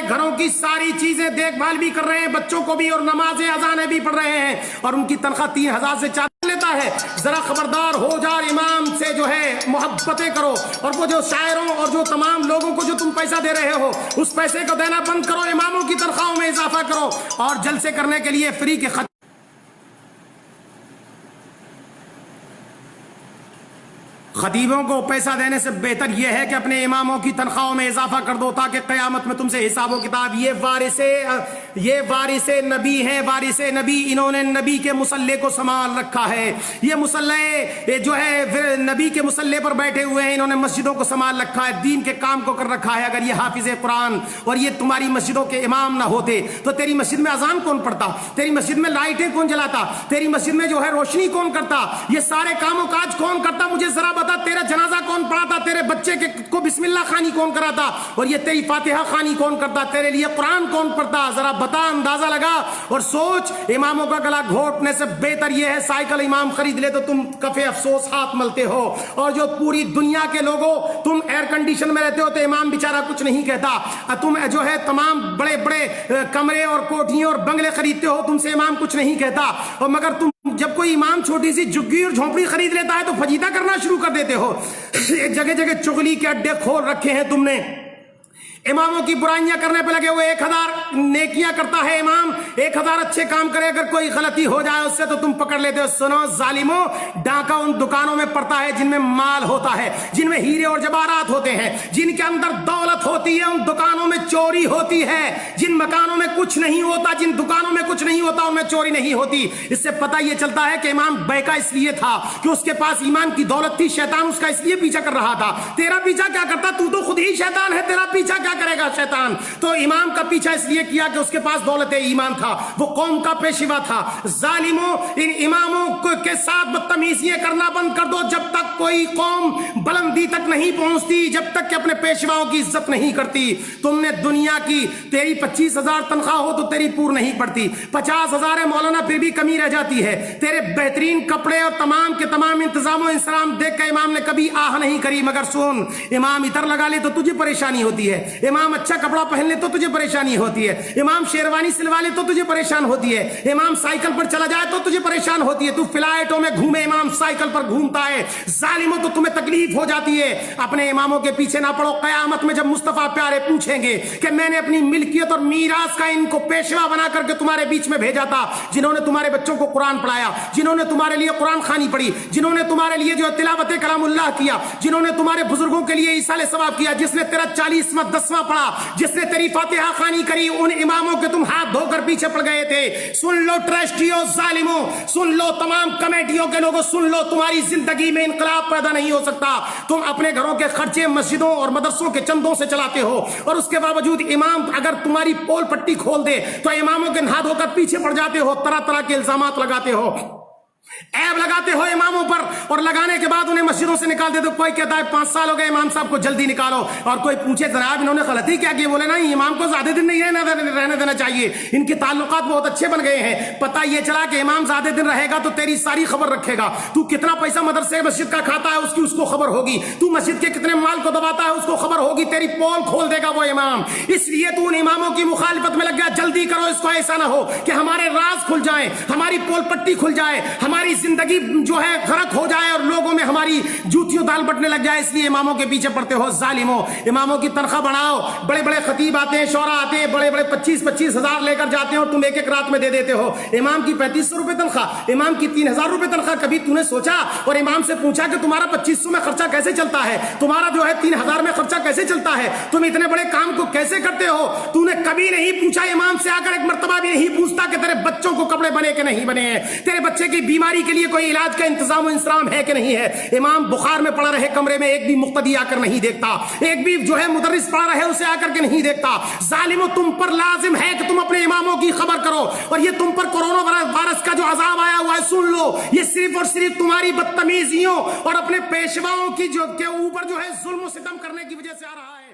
گھروں کی ساری چیزیں دیکھ بھال بھی کر رہے ہیں, بچوں کو بھی, اور نمازیں اذانیں بھی پڑھ رہے ہیں, اور ان کی تنخواہ 3,000 سے 4,000 لیتا ہے. ذرا خبردار ہو جا, امام سے جو ہے محبتیں کرو, اور وہ جو شاعروں اور جو تمام لوگوں کو جو تم پیسہ دے رہے ہو اس پیسے کو دینا بند کرو, اماموں کی تنخواہوں میں اضافہ کرو, اور جلسے کرنے کے لیے فری کے خطیبوں کو پیسہ دینے سے بہتر یہ ہے کہ اپنے اماموں کی تنخواہوں میں اضافہ کر دو, تاکہ قیامت میں تم سے حساب و کتاب. یہ وارث نبی ہیں, وارث نبی, انہوں نے نبی کے مصلے کو سنبھال رکھا ہے. یہ مصلے جو ہے نبی کے مصلے پر بیٹھے ہوئے ہیں, انہوں نے مسجدوں کو سنبھال رکھا ہے, دین کے کام کو کر رکھا ہے. اگر یہ حافظ قرآن اور یہ تمہاری مسجدوں کے امام نہ ہوتے تو تیری مسجد میں اذان کون پڑھتا, تیری مسجد میں لائٹیں کون جلاتا, تیری مسجد میں جو ہے روشنی کون کرتا, یہ سارے کام و کاج کون کرتا؟ مجھے ذرا بتا, تیرا جنازہ کون پڑھاتا, تیرے بچے کو بسم اللہ خانی کون کراتا, اور یہ تیری فاتحہ خانی کون کرتا, تیرے لیے قرآن کون پڑھتا؟ ذرا بتا, اندازہ لگا اور سوچ. اماموں کا گلا گھونٹنے سے بہتر یہ ہے سائیکل امام خرید لے تو تم کفے افسوس ہاتھ ملتے ہو, اور جو پوری دنیا کے لوگوں تم ایئر کنڈیشن میں رہتے ہو تو امام بیچارہ کچھ نہیں کہتا, تم جو ہے تمام بڑے بڑے کمرے اور کوٹھیاں اور بنگلے خریدتے ہو, تم سے امام کچھ نہیں کہتا, اور مگر تم جب کوئی امام چھوٹی سی جھگی اور جھونپڑی خرید لیتا ہے تو فجیدہ کرنا شروع کر دیتے ہو. جگہ جگہ چغلی کے اڈے کھول رکھے ہیں تم نے, اماموں کی برائیاں کرنے پہ لگے ہوئے. 1,000 نیکیاں کرتا ہے امام, 1,000 اچھے کام کرے, اگر کوئی غلطی ہو جائے اس سے تو تم پکڑ لیتے ہو. سنو ظالموں, ڈاکہ ان دکانوں میں پڑتا ہے جن میں مال ہوتا ہے, جن میں ہیرے اور جواہرات ہوتے ہیں, جن کے اندر دولت ہوتی ہے, ان دکانوں میں چوری ہوتی ہے. جن مکانوں میں کچھ نہیں ہوتا, جن دکانوں میں کچھ نہیں ہوتا, ان میں چوری نہیں ہوتی. اس سے پتہ یہ چلتا ہے کہ امام بیکا اس لیے تھا کہ اس کے پاس ایمان کی دولت تھی, شیطان اس کا اس لیے پیچھا کر رہا تھا. تیرا پیچھا کیا کرتا, تو خود ہی شیطان ہے, تیرا پیچھا کیا کرے گا شیطان؟ تو امام کا پیچھا اس لیے کیا کہ اس کے پاس دولت ایمان تھا, وہ قوم کا پیشوا تھا. ظالموں, ان اماموں کے ساتھ بدتمیزیاں کرنا بند کر دو. جب تک کوئی قوم بلندی تک نہیں پہنچتی, جب تک کہ اپنے پیشواؤں کی عزت نہیں کرتی. تم نے دنیا کی, تیری 25,000 تنخواہ ہو تو تیری پور نہیں پڑتی, 50,000 ہے مولانا پھر بھی کمی رہ جاتی ہے. تیرے بہترین کپڑے اور تمام کے تمام انتظام و انسلام دیکھ کے امام نے کبھی آہ نہیں کری. مگر سن, امام عطر لگا لے تو تجھے پریشانی ہوتی ہے, امام اچھا کپڑا پہن لے تو تجھے پریشانی ہوتی ہے, امام شیروانی سلوا لے تو تجھے پریشان ہوتی ہے, امام سائیکل پر چلا جائے تو تجھے پریشان ہوتی ہے. تو فلائٹوں میں گھومے, امام سائیکل پر گھومتا ہے. ظالموں, تو تمہیں تکلیف ہو جاتی ہے. اپنے اماموں کے پیچھے نہ پڑو. قیامت میں جب مصطفیٰ پیارے پوچھیں گے کہ میں نے اپنی ملکیت اور میراث کا ان کو پیشوا بنا کر کے تمہارے بیچ میں بھیجا تھا, جنہوں نے تمہارے بچوں کو قرآن پڑھایا, جنہوں نے تمہارے لیے قرآن خوانی پڑھی, جنہوں نے تمہارے لیے جو تلاوت کلام اللہ کیا, جنہوں نے تمہارے بزرگوں کے لیے ایصال ثواب کیا, جس نے تیرا 40واں 10واں پڑھا, جس نے تیری فاتحہ خوانی کری, ان اماموں کے تم ہاتھ دھو کر پیچھے پڑ گئے تھے. سن لو ٹرسٹیوں ظالموں, سن لو تمام کمیٹیوں کے لوگوں, سن لو, تمہاری زندگی میں انقلاب پیدا نہیں ہو سکتا. تم اپنے گھروں کے خرچے مسجدوں اور مدرسوں کے چندوں سے چلاتے ہو, اور اس کے باوجود امام اگر تمہاری پول پٹی کھول دے تو اماموں کے ہاتھ دھو کر پیچھے پڑ جاتے ہو, طرح طرح کے الزامات لگاتے ہو, عیب لگاتے ہو اماموں پر, اور لگانے کے بعد انہیں مسجدوں سے نکال دے. تو کوئی کہتا ہے 5 سال ہو گئے امام صاحب کو, جلدی نکالو. اور کوئی پوچھے جناب انہوں نے غلطی کیا کی, بولے نہیں, امام کو زیادہ دن نہیں رہنے دینا چاہیے, ان کے تعلقات بہت اچھے بن گئے ہیں. پتہ یہ چلا کہ امام زیادہ دن رہے گا تو تیری ساری خبر رکھے گا. تو کتنا پیسہ مدرسے مسجد کا کھاتا ہے اس کو خبر ہوگی, تو مسجد کے کتنے مال کو دباتا ہے اس کو خبر ہوگی, تیری پول کھول دے گا وہ امام. اس لیے تو ان اماموں کی مخالفت میں لگ گیا. جلدی کرو, اس کو ایسا نہ ہو کہ ہمارے راز کھل جائیں, ہماری پول پٹی کھل جائے, ہماری زندگی جو ہے غرق ہو جائے اور لوگوں میں ہماری جوتیوں دال بٹنے لگ جائے. اس لیے اماموں کے پیچھے پڑتے ہو. ظالموں, اماموں کی تنخواہ بڑھاؤ. بڑے بڑے خطیب آتے ہیں, شعرا آتے ہیں, بڑے بڑے 25,000 لے کر جاتے ہیں, اور تم ایک ایک رات میں دے دیتے ہو. امام کی 3,500 روپے تنخواہ, امام کی 3,000 روپے تنخواہ. کبھی تم نے سوچا اور امام سے پوچھا کہ تمہارا 2,500 میں خرچہ کیسے چلتا ہے, تمہارا جو ہے 3,000 میں خرچہ کیسے چلتا ہے, تم اتنے بڑے کام کو کیسے کرتے ہو؟ تو نے کبھی نہیں پوچھا امام سے, آ کر ایک مرتبہ بھی نہیں پوچھتا کہ تیرے بچوں کو کپڑے بنے کہ نہیں بنے ہیں, تیرے بچے کی بیماری کے لیے کوئی علاج کا انتظام و انسلام ہے کہ نہیں ہے. امام بخار میں پڑا رہے کمرے میں, ایک بھی مقتدی آ کر نہیں دیکھتا, ایک بھی جو ہے مدرس پڑا رہے اسے آ کر کے نہیں دیکھتا. ظالموں, تم پر لازم ہے کہ تم اپنے اماموں کی خبر کرو. اور یہ تم پر کورونا وائرس کا جو عذاب آیا ہوا ہے, سن لو, یہ صرف اور صرف تمہاری بدتمیزیوں اور اپنے پیشواؤں کی جو کے اوپر جو ہے ظلم و ستم کرنے کی وجہ سے آ رہا ہے.